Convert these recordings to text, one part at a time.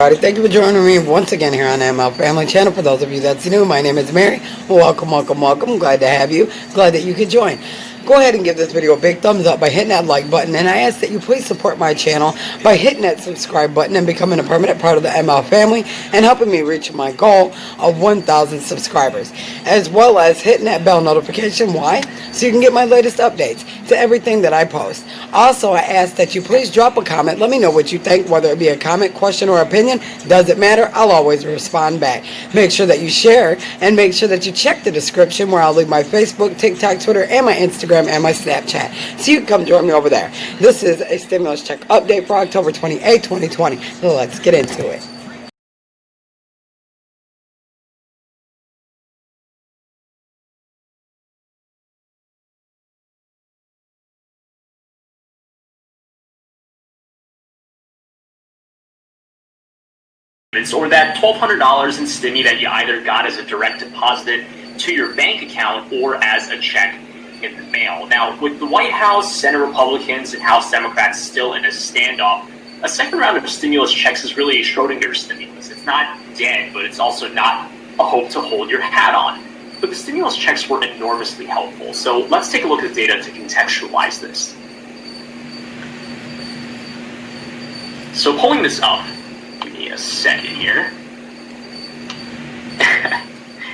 Everybody, thank you for joining me once again here on the ML Family Channel. For those of you that's new, my name is Mary. Welcome, welcome, welcome. Glad to have you. Glad that you could join. Go ahead and give this video a big thumbs up by hitting that like button, and I ask that you please support my channel by hitting that subscribe button and becoming a permanent part of the ML family and helping me reach my goal of 1,000 subscribers, as well as hitting that bell notification. Why? So you can get my latest updates to everything that I post. Also, I ask that you please drop a comment. Let me know what you think, whether it be a comment, question, or opinion. Doesn't matter. I'll always respond back. Make sure that you share and make sure that you check the description where I'll leave my Facebook, TikTok, Twitter, and my Instagram and my Snapchat. So you can come join me over there. This is a stimulus check update for October 28, 2020. So let's get into it. Or that $1,200 in stimmy that you either got as a direct deposit to your bank account or as a check in the mail. Now, with the White House, Senate Republicans, and House Democrats still in a standoff, a second round of stimulus checks is really a Schrodinger stimulus. It's not dead, but it's also not a hope to hold your hat on. But the stimulus checks were enormously helpful. So let's take a look at the data to contextualize this. So pulling this up, give me a second here.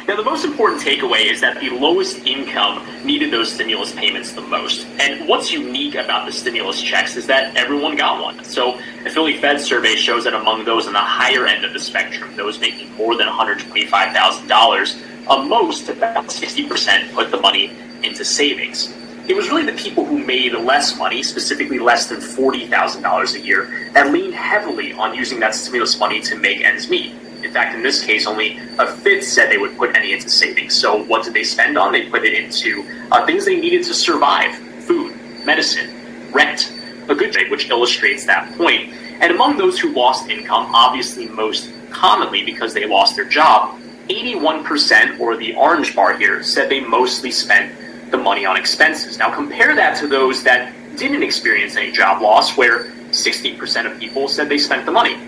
Now, the most important takeaway is that the lowest income needed those stimulus payments the most. And what's unique about the stimulus checks is that everyone got one. So the Philly Fed survey shows that among those on the higher end of the spectrum, those making more than $125,000, most, about 60%, put the money into savings. It was really the people who made less money, specifically less than $40,000 a year, that leaned heavily on using that stimulus money to make ends meet. In fact, in this case, only a fifth said they would put any into savings. So what did they spend on? They put it into things they needed to survive: food, medicine, rent, a good trade, which illustrates that point. And among those who lost income, obviously most commonly because they lost their job, 81%, or the orange bar here, said they mostly spent the money on expenses. Now compare that to those that didn't experience any job loss, where 60% of people said they spent the money.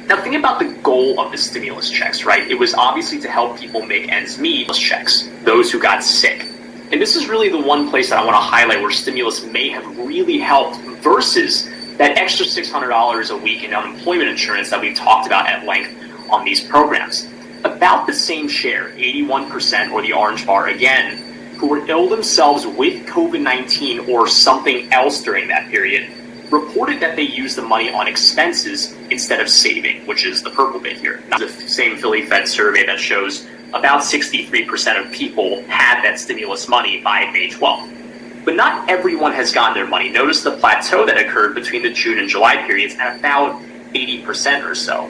Now think about the goal of the stimulus checks, right? It was obviously to help people make ends meet. Checks, those who got sick. And this is really the one place that I want to highlight where stimulus may have really helped versus that extra $600 a week in unemployment insurance that we've talked about at length on these programs. About the same share, 81%, or the orange bar again, who were ill themselves with COVID-19 or something else during that period, reported that they used the money on expenses instead of saving, which is the purple bit here. Now, the same Philly Fed survey that shows about 63% of people had that stimulus money by May 12th. But not everyone has gotten their money. Notice the plateau that occurred between the June and July periods at about 80% or so.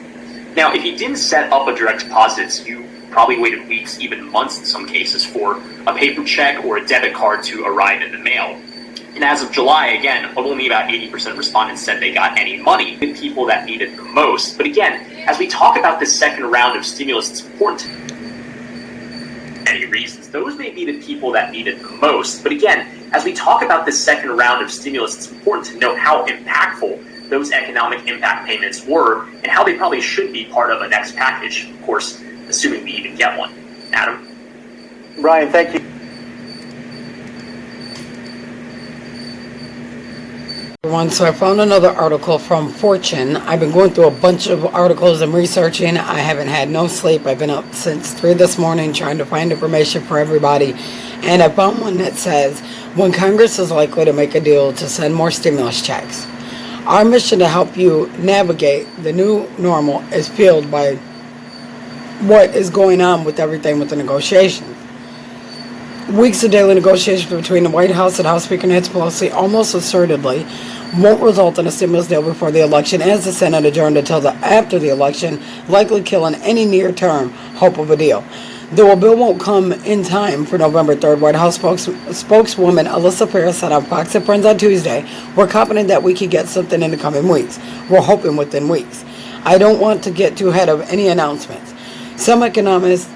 Now, if you didn't set up a direct deposit, you probably waited weeks, even months in some cases, for a paper check or a debit card to arrive in the mail. And as of July, again, only about 80% of respondents said they got any money, the people that needed the most. But again, as we talk about this second round of stimulus, it's important for many reasons. Those may be the people that needed the most. But again, as we talk about this second round of stimulus, it's important to note how impactful those economic impact payments were and how they probably should be part of a next package, of course, assuming we even get one. Adam? Brian, thank you. So I found another article from Fortune. I've been going through a bunch of articles and researching. I haven't had no sleep. I've been up since 3 this morning trying to find information for everybody. And I found one that says, when Congress is likely to make a deal to send more stimulus checks. Our mission to help you navigate the new normal is fueled by what is going on with everything with the negotiations. Weeks of daily negotiations between the White House and House Speaker Nancy Pelosi almost assertedly won't result in a stimulus deal before the election, as the Senate adjourned until after the election, likely killing any near-term hope of a deal. Though a bill won't come in time for November 3rd, White House spokeswoman Alyssa Farah said on Fox and Friends on Tuesday, "We're confident that we could get something in the coming weeks. We're hoping within weeks. I don't want to get too ahead of any announcements. Some economists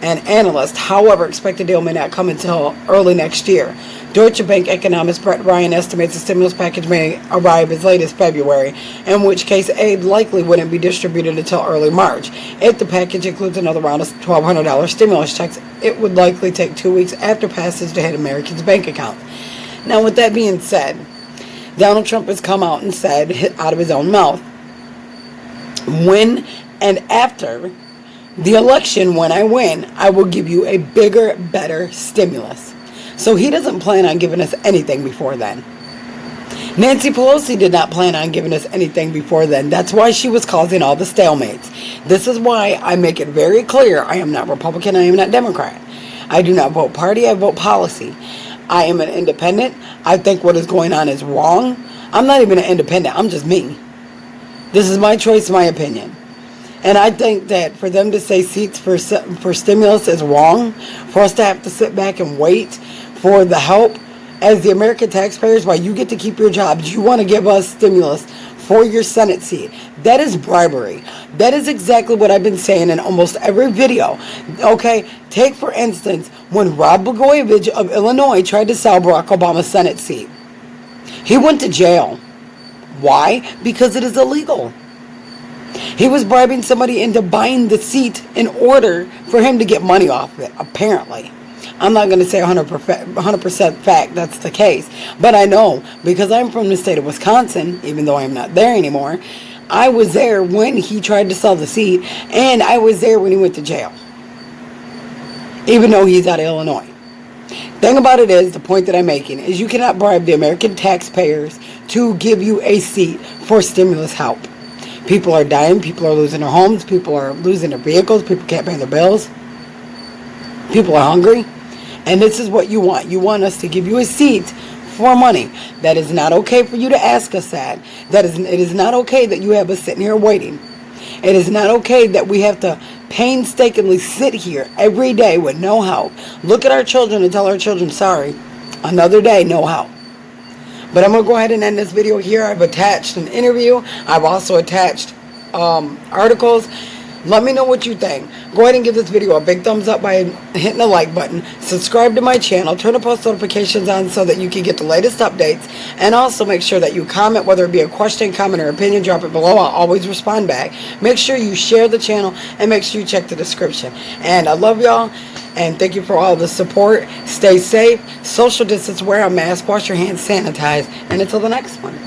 and analysts, however, expect the deal may not come until early next year. Deutsche Bank economist Brett Ryan estimates the stimulus package may arrive as late as February, in which case aid likely wouldn't be distributed until early March. If the package includes another round of $1,200 stimulus checks, it would likely take 2 weeks after passage to hit Americans' bank accounts. Now, with that being said, Donald Trump has come out and said, out of his own mouth, when and after the election, when I win, I will give you a bigger, better stimulus. So he doesn't plan on giving us anything before then. Nancy Pelosi did not plan on giving us anything before then. That's why she was causing all the stalemates. This is why I make it very clear I am not Republican, I am not Democrat. I do not vote party, I vote policy. I am an independent. I think what is going on is wrong. I'm not even an independent, I'm just me. This is my choice, my opinion. And I think that for them to say seats for stimulus is wrong, for us to have to sit back and wait for the help as the American taxpayers while you get to keep your jobs, you want to give us stimulus for your Senate seat. That is bribery. That is exactly what I've been saying in almost every video. Okay, take for instance when Rod Blagojevich of Illinois tried to sell Barack Obama's Senate seat. He went to jail. Why? Because it is illegal. He was bribing somebody into buying the seat in order for him to get money off it, apparently. I'm not going to say 100% fact that's the case, but I know because I'm from the state of Wisconsin, even though I'm not there anymore, I was there when he tried to sell the seat, and I was there when he went to jail, even though he's out of Illinois. Thing about it is, the point that I'm making is you cannot bribe the American taxpayers to give you a seat for stimulus help. People are dying, people are losing their homes, people are losing their vehicles, people can't pay their bills, people are hungry, and this is what you want. You want us to give you a seat for money. That is not okay for you to ask us that. It is not okay that you have us sitting here waiting. It is not okay that we have to painstakingly sit here every day with no help. Look at our children and tell our children, sorry, another day, no help. But I'm going to go ahead and end this video here. I've attached an interview. I've also attached articles. Let me know what you think. Go ahead and give this video a big thumbs up by hitting the like button. Subscribe to my channel. Turn the post notifications on so that you can get the latest updates. And also make sure that you comment, whether it be a question, comment, or opinion. Drop it below. I'll always respond back. Make sure you share the channel and make sure you check the description. And I love y'all. And thank you for all the support. Stay safe. Social distance. Wear a mask. Wash your hands. Sanitize. And until the next one.